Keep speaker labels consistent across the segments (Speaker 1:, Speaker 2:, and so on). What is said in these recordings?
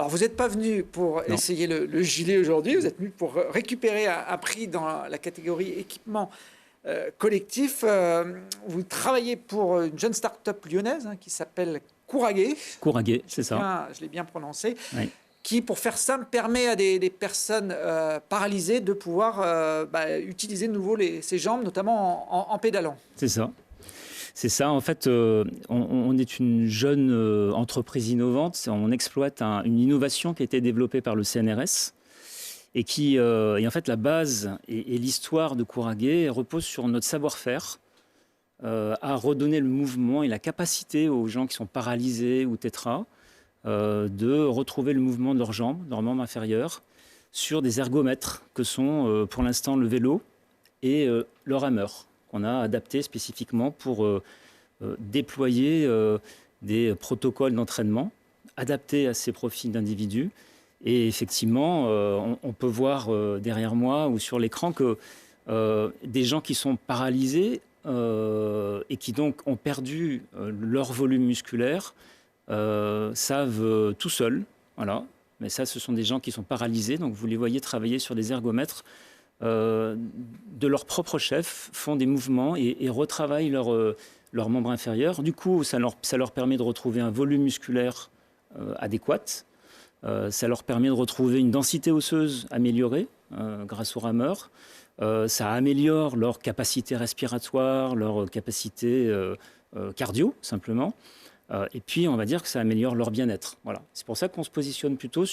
Speaker 1: Alors, vous n'êtes pas venu pour
Speaker 2: Non.
Speaker 1: essayer le gilet aujourd'hui, vous êtes venu pour récupérer un prix dans la catégorie équipement collectif. Vous travaillez pour une jeune start-up lyonnaise qui s'appelle Couragé.
Speaker 2: Couragé, c'est ça.
Speaker 1: Je l'ai bien prononcé.
Speaker 2: Oui.
Speaker 1: Qui, pour faire simple, permet à des personnes paralysées de pouvoir utiliser de nouveau ces jambes, notamment en pédalant.
Speaker 2: C'est ça. C'est ça. En fait, on est une jeune entreprise innovante. On exploite une innovation qui a été développée par le CNRS et qui, et en fait, la base et l'histoire de Couragé repose sur notre savoir-faire à redonner le mouvement et la capacité aux gens qui sont paralysés ou tétras de retrouver le mouvement de leurs jambes, de leurs membres inférieurs, sur des ergomètres que sont pour l'instant le vélo et le rameur, qu'on a adapté spécifiquement pour déployer des protocoles d'entraînement adaptés à ces profils d'individus. Et effectivement, on peut voir derrière moi ou sur l'écran que des gens qui sont paralysés et qui donc ont perdu leur volume musculaire savent tout seuls, voilà. Mais ça, ce sont des gens qui sont paralysés, donc vous les voyez travailler sur des ergomètres de leur propre chef, font des mouvements et retravaillent leur membre inférieur. Du coup, ça leur permet de retrouver un volume musculaire adéquat. Ça leur permet de retrouver une densité osseuse améliorée grâce au rameur. Ça améliore leur capacité respiratoire, leur capacité cardio, simplement. Et puis, on va dire que ça améliore leur bien-être. Voilà. C'est pour ça qu'on se positionne plutôt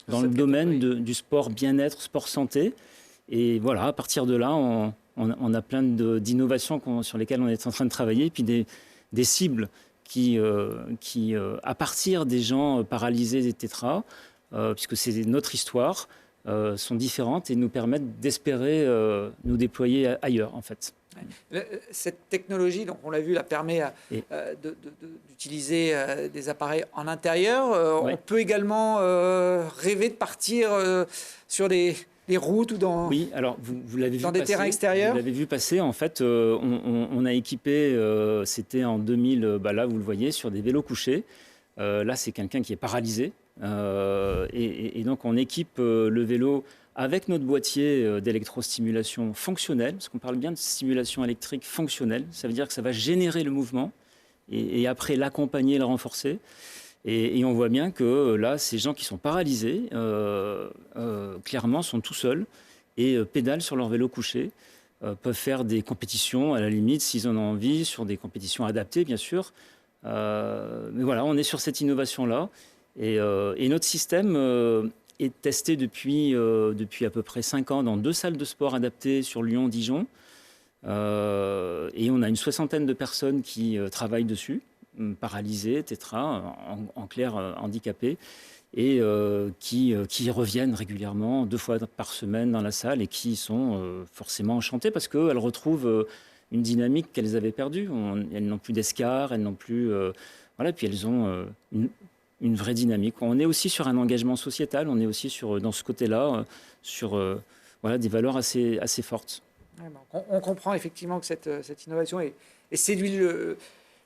Speaker 2: dans le domaine du sport bien-être, sport santé. Et voilà, à partir de là, on a plein d'innovations sur lesquelles on est en train de travailler. Et puis des cibles qui, à partir des gens paralysés et tétras, puisque c'est notre histoire, sont différentes et nous permettent d'espérer nous déployer ailleurs, en fait.
Speaker 1: Cette technologie, donc on l'a vu, permet d'utiliser des appareils en intérieur.
Speaker 2: Ouais.
Speaker 1: On peut également rêver de partir sur des routes ou dans,
Speaker 2: oui, alors vous l'avez vu
Speaker 1: dans des
Speaker 2: passer,
Speaker 1: terrains extérieurs.
Speaker 2: Vous l'avez vu passer. En fait, on a équipé, c'était en 2000, là vous le voyez, sur des vélos couchés. Là, c'est quelqu'un qui est paralysé. Et donc, on équipe le vélo avec notre boîtier d'électrostimulation fonctionnelle, parce qu'on parle bien de stimulation électrique fonctionnelle. Ça veut dire que ça va générer le mouvement et après l'accompagner, le renforcer. Et on voit bien que là, ces gens qui sont paralysés, clairement, sont tout seuls et pédalent sur leur vélo couché, peuvent faire des compétitions, à la limite, s'ils en ont envie, sur des compétitions adaptées, bien sûr. Mais voilà, on est sur cette innovation-là. Et notre système est testé depuis à peu près 5 ans dans 2 salles de sport adaptées sur Lyon-Dijon. Et on a une 60aine de personnes qui travaillent dessus, paralysées, tétras, en clair handicapées, et qui reviennent régulièrement 2 fois par semaine dans la salle et qui sont forcément enchantées parce qu'elles retrouvent une dynamique qu'elles avaient perdue. Elles n'ont plus d'escar, elles n'ont plus... voilà, puis elles ont une vraie dynamique. On est aussi sur un engagement sociétal, on est aussi dans ce côté-là, sur des valeurs assez fortes.
Speaker 1: On comprend effectivement que cette innovation est séduit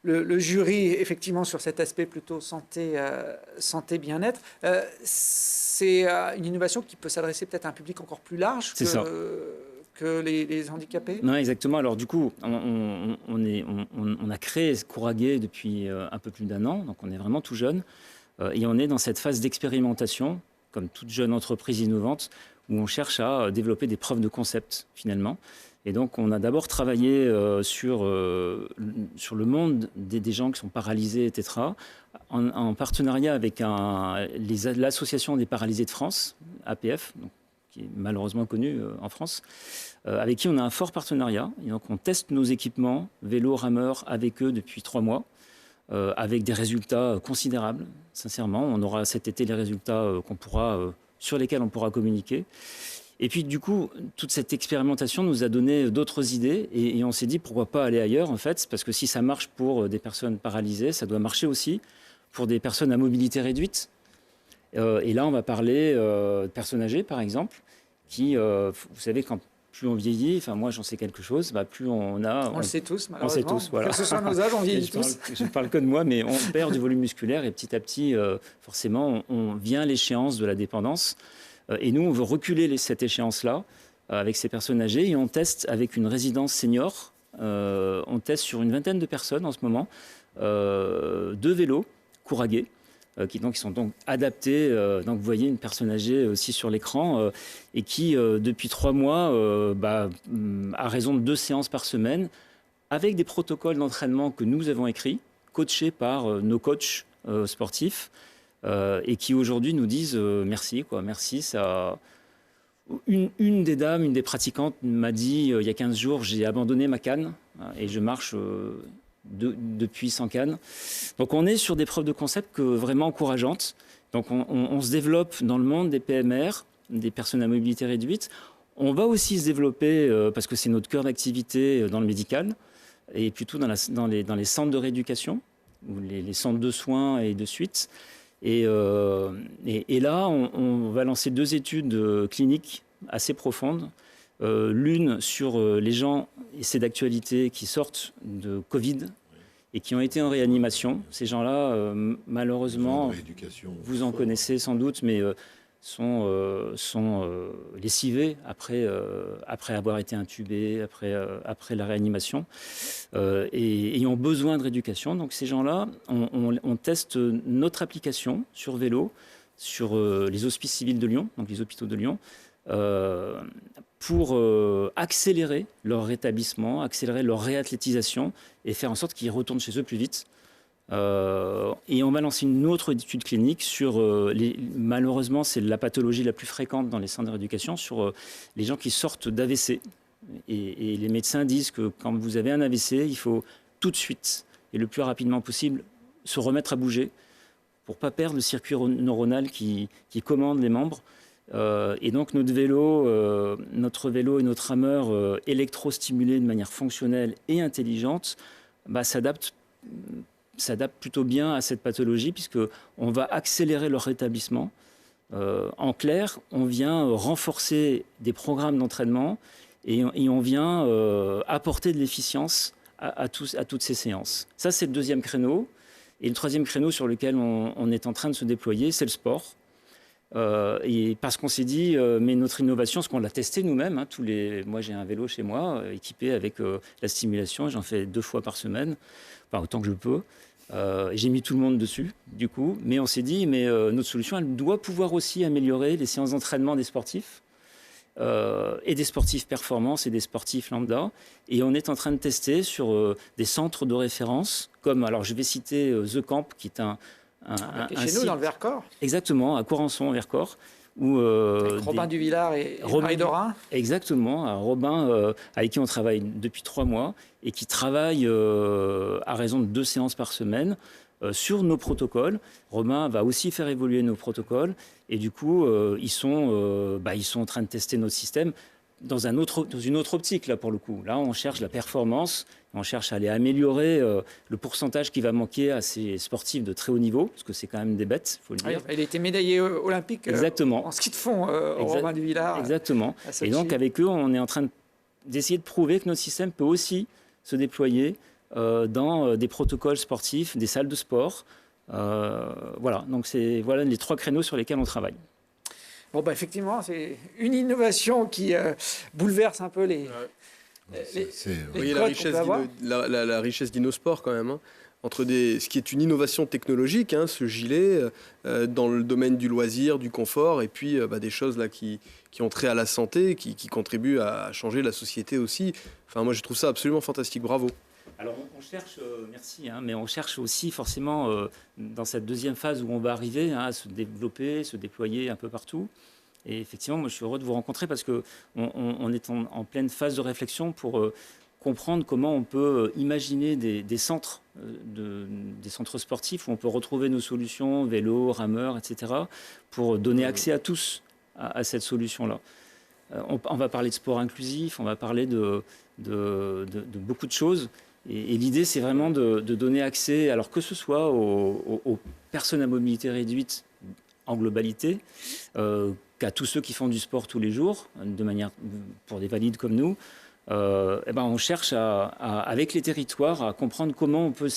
Speaker 1: le jury effectivement sur cet aspect plutôt santé bien-être. C'est une innovation qui peut s'adresser peut-être à un public encore plus large que les handicapés.
Speaker 2: Non, exactement. Alors du coup, on a créé Couragé depuis un peu plus d'1 an, donc on est vraiment tout jeune. Et on est dans cette phase d'expérimentation, comme toute jeune entreprise innovante, où on cherche à développer des preuves de concept, finalement. Et donc, on a d'abord travaillé sur le monde des gens qui sont paralysés et tétras, en partenariat avec l'Association des paralysés de France, APF, donc, qui est malheureusement connue en France, avec qui on a un fort partenariat. Et donc, on teste nos équipements, vélo, rameur, avec eux depuis 3 mois. Avec des résultats considérables, sincèrement. On aura cet été les résultats sur lesquels on pourra communiquer. Et puis, du coup, toute cette expérimentation nous a donné d'autres idées et on s'est dit pourquoi pas aller ailleurs, en fait, parce que si ça marche pour des personnes paralysées, ça doit marcher aussi pour des personnes à mobilité réduite. Et là, on va parler de personnes âgées, par exemple, qui, vous savez, quand plus on vieillit, enfin moi j'en sais quelque chose, plus on a...
Speaker 1: On le sait tous, malheureusement.
Speaker 2: On sait tous, voilà.
Speaker 1: Que ce soit nos âges, on vieillit tous.
Speaker 2: Je ne parle que de moi, mais on perd du volume musculaire et petit à petit, forcément, on vient à l'échéance de la dépendance. Et nous, on veut reculer cette échéance-là avec ces personnes âgées et on teste avec une résidence senior. On teste sur une vingtaine de personnes en ce moment, 2 vélos Couragé, qui sont donc adaptés. Donc vous voyez une personne âgée aussi sur l'écran et qui, depuis 3 mois, à raison de 2 séances par semaine, avec des protocoles d'entraînement que nous avons écrits, coachés par nos coachs sportifs, et qui aujourd'hui nous disent merci, quoi, merci. Ça... Une des dames, une des pratiquantes m'a dit il y a 15 jours, j'ai abandonné ma canne et je marche depuis sans canne. Donc on est sur des preuves de concept vraiment encourageantes. Donc on se développe dans le monde des PMR, des personnes à mobilité réduite. On va aussi se développer, parce que c'est notre cœur d'activité dans le médical, et plutôt dans les centres de rééducation, ou les centres de soins et de suite. Et là, on va lancer 2 études cliniques assez profondes. L'une sur les gens, et c'est d'actualité, qui sortent de Covid et qui ont été en réanimation. Ces gens-là, malheureusement, vous en connaissez sans doute, mais sont lessivés après avoir été intubés, après la réanimation, et ont besoin de rééducation. Donc ces gens-là, on teste notre application sur vélo, sur les hospices civils de Lyon, donc les hôpitaux de Lyon, pour accélérer leur rétablissement, accélérer leur réathlétisation et faire en sorte qu'ils retournent chez eux plus vite. Et on va lancer une autre étude clinique sur, malheureusement, c'est la pathologie la plus fréquente dans les centres de rééducation, sur les gens qui sortent d'AVC. Et les médecins disent que quand vous avez un AVC, il faut tout de suite et le plus rapidement possible se remettre à bouger pour ne pas perdre le circuit neuronal qui commande les membres. Et donc notre vélo et notre rameur électrostimulé de manière fonctionnelle et intelligente s'adapte plutôt bien à cette pathologie, puisqu'on va accélérer leur rétablissement. En clair, on vient renforcer des programmes d'entraînement et on vient apporter de l'efficience à toutes ces séances. Ça, c'est le 2e créneau. Et le 3e créneau sur lequel on est en train de se déployer, c'est le sport. Et parce qu'on s'est dit, mais notre innovation, ce qu'on l'a testé nous-mêmes, moi j'ai un vélo chez moi, équipé avec la stimulation, j'en fais 2 fois par semaine, enfin autant que je peux. J'ai mis tout le monde dessus, du coup, mais on s'est dit, mais notre solution, elle doit pouvoir aussi améliorer les séances d'entraînement des sportifs, et des sportifs performance et des sportifs lambda. Et on est en train de tester sur des centres de référence, comme, alors je vais citer The Camp, qui est un
Speaker 1: chez nous, dans le Vercors.
Speaker 2: Exactement, à Corançon, Vercors. Où,
Speaker 1: avec Robin Duvillard et Marie Dorin.
Speaker 2: Exactement, Robin, avec qui on travaille depuis 3 mois et qui travaille à raison de 2 séances par semaine sur nos protocoles. Robin va aussi faire évoluer nos protocoles et du coup, ils sont en train de tester notre système dans une autre optique, là, pour le coup. Là, on cherche la performance, on cherche à aller améliorer le pourcentage qui va manquer à ces sportifs de très haut niveau, parce que c'est quand même des bêtes, il faut le dire.
Speaker 1: Il a été médaillé olympique en ski de fond, Robin Duvillard.
Speaker 2: Exactement. Et donc, avec eux, on est en train d'essayer de prouver que notre système peut aussi se déployer dans des protocoles sportifs, des salles de sport. Voilà, donc voilà les 3 créneaux sur lesquels on travaille.
Speaker 1: Bon, effectivement, c'est une innovation qui bouleverse un peu les
Speaker 3: la richesse d'Innosport quand même, hein, entre ce qui est une innovation technologique, hein, ce gilet, dans le domaine du loisir, du confort, et puis des choses là qui ont trait à la santé, qui contribuent à changer la société aussi. Enfin, moi, je trouve ça absolument fantastique. Bravo.
Speaker 2: Alors on cherche, merci, mais on cherche aussi forcément dans cette 2e phase où on va arriver à se développer, se déployer un peu partout. Et effectivement, moi je suis heureux de vous rencontrer parce qu'on est en pleine phase de réflexion pour comprendre comment on peut imaginer des centres, des centres sportifs où on peut retrouver nos solutions, vélo, rameurs, etc., pour donner accès à tous à cette solution-là. On va parler de sport inclusif, on va parler de beaucoup de choses. Et l'idée, c'est vraiment de donner accès, alors que ce soit aux personnes à mobilité réduite en globalité, qu'à tous ceux qui font du sport tous les jours, de manière pour des valides comme nous. On cherche avec les territoires à comprendre comment on peut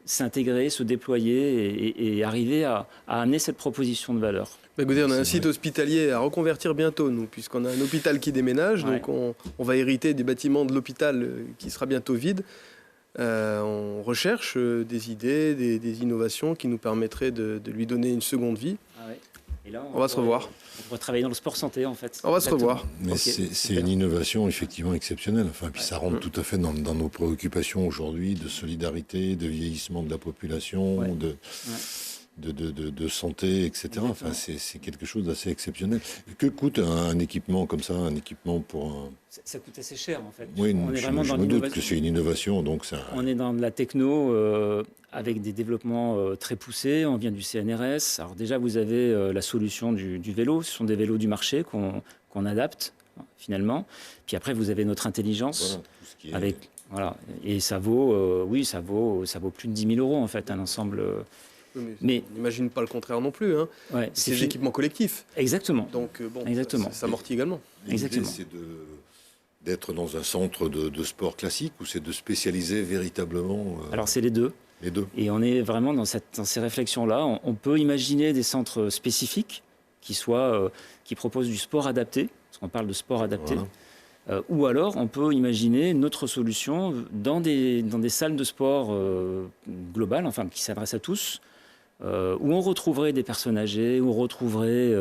Speaker 2: s'intégrer, se déployer et arriver à amener cette proposition de valeur.
Speaker 3: Écoutez, on a un site hospitalier à reconvertir bientôt, nous, puisqu'on a un hôpital qui déménage. Donc on va hériter des bâtiments de l'hôpital qui sera bientôt vide. On recherche des idées, des innovations qui nous permettraient de lui donner une seconde vie.
Speaker 2: Et là,
Speaker 3: on va se revoir.
Speaker 2: On va travailler dans le sport santé, en fait.
Speaker 3: On va se revoir.
Speaker 4: Mais c'est une innovation effectivement exceptionnelle. Enfin, puis ça rentre tout à fait dans nos préoccupations aujourd'hui de solidarité, de vieillissement de la population, de santé, etc. Enfin, c'est quelque chose d'assez exceptionnel. Que coûte un équipement comme ça, un équipement pour un...
Speaker 2: Ça coûte assez cher, en fait.
Speaker 4: Oui, je me doute que c'est une innovation, donc ça...
Speaker 2: On est dans de la techno avec des développements très poussés. On vient du CNRS. Alors déjà, vous avez la solution du vélo. Ce sont des vélos du marché qu'on adapte, finalement. Puis après, vous avez notre intelligence.
Speaker 4: Voilà, tout ce qui est...
Speaker 2: avec, voilà. Et ça vaut, ça vaut plus de 10 000 €, en fait, un ensemble...
Speaker 3: Mais on n'imagine pas le contraire non plus. Hein. C'est des équipements collectifs.
Speaker 2: Exactement.
Speaker 3: Donc
Speaker 2: exactement.
Speaker 3: Ça amortit également.
Speaker 4: L'idée, c'est d'être dans un centre de sport classique ou c'est de spécialiser véritablement
Speaker 2: Alors c'est les deux.
Speaker 4: Les deux.
Speaker 2: Et on est vraiment dans ces réflexions-là. On peut imaginer des centres spécifiques qui proposent du sport adapté, parce qu'on parle de sport adapté. Voilà. Ou alors, on peut imaginer notre solution dans des salles de sport globales, enfin qui s'adressent à tous, où on retrouverait des personnes âgées, où on retrouverait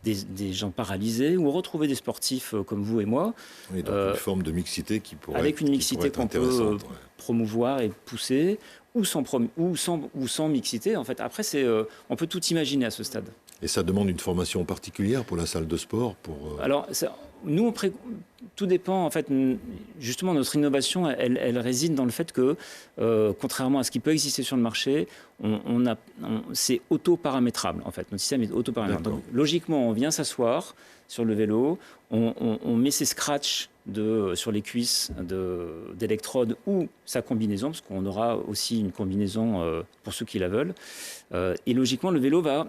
Speaker 2: des gens paralysés, où on retrouverait des sportifs comme vous et moi.
Speaker 4: Oui, donc une forme de mixité qui pourrait
Speaker 2: avec une mixité qu'on peut promouvoir et pousser, ou sans mixité. En fait, après, on peut tout imaginer à ce stade.
Speaker 4: Et ça demande une formation particulière pour la salle de sport
Speaker 2: Alors, nous, tout dépend. En fait, justement, notre innovation, elle réside dans le fait que, contrairement à ce qui peut exister sur le marché, c'est auto-paramétrable. En fait, notre système est auto-paramétrable. Donc, logiquement, on vient s'asseoir sur le vélo, on met ses scratchs sur les cuisses d'électrodes ou sa combinaison, parce qu'on aura aussi une combinaison pour ceux qui la veulent. Et logiquement, le vélo va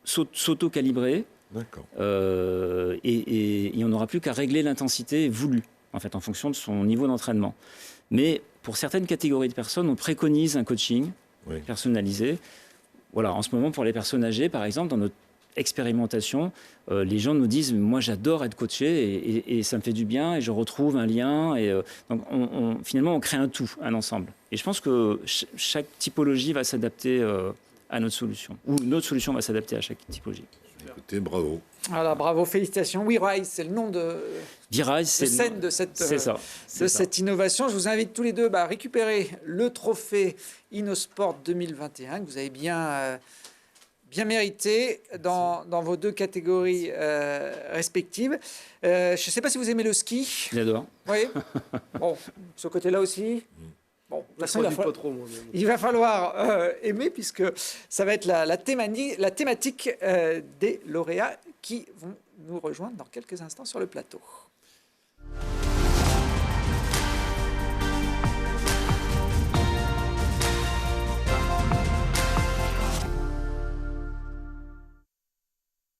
Speaker 2: s'auto-calibrer. Et on n'aura plus qu'à régler l'intensité voulue, en fait, en fonction de son niveau d'entraînement. Mais pour certaines catégories de personnes, on préconise un coaching personnalisé. Voilà, en ce moment, pour les personnes âgées, par exemple, dans notre expérimentation, les gens nous disent « moi, j'adore être coaché et ça me fait du bien et je retrouve un lien ». Donc, finalement, on crée un tout, un ensemble. Et je pense que chaque typologie va s'adapter à notre solution, ou notre solution va s'adapter à chaque typologie.
Speaker 4: Écoutez, bravo.
Speaker 1: Voilà, bravo, félicitations. WeRise, c'est le nom de scène de cette innovation. Je vous invite tous les deux à récupérer le trophée InnoSport 2021 que vous avez bien mérité dans vos deux catégories respectives. Je ne sais pas si vous aimez le ski.
Speaker 2: J'adore.
Speaker 1: Oui. Bon, ce côté-là aussi. Bon, de toute façon, il va falloir aimer, puisque ça va être la thématique des lauréats qui vont nous rejoindre dans quelques instants sur le plateau.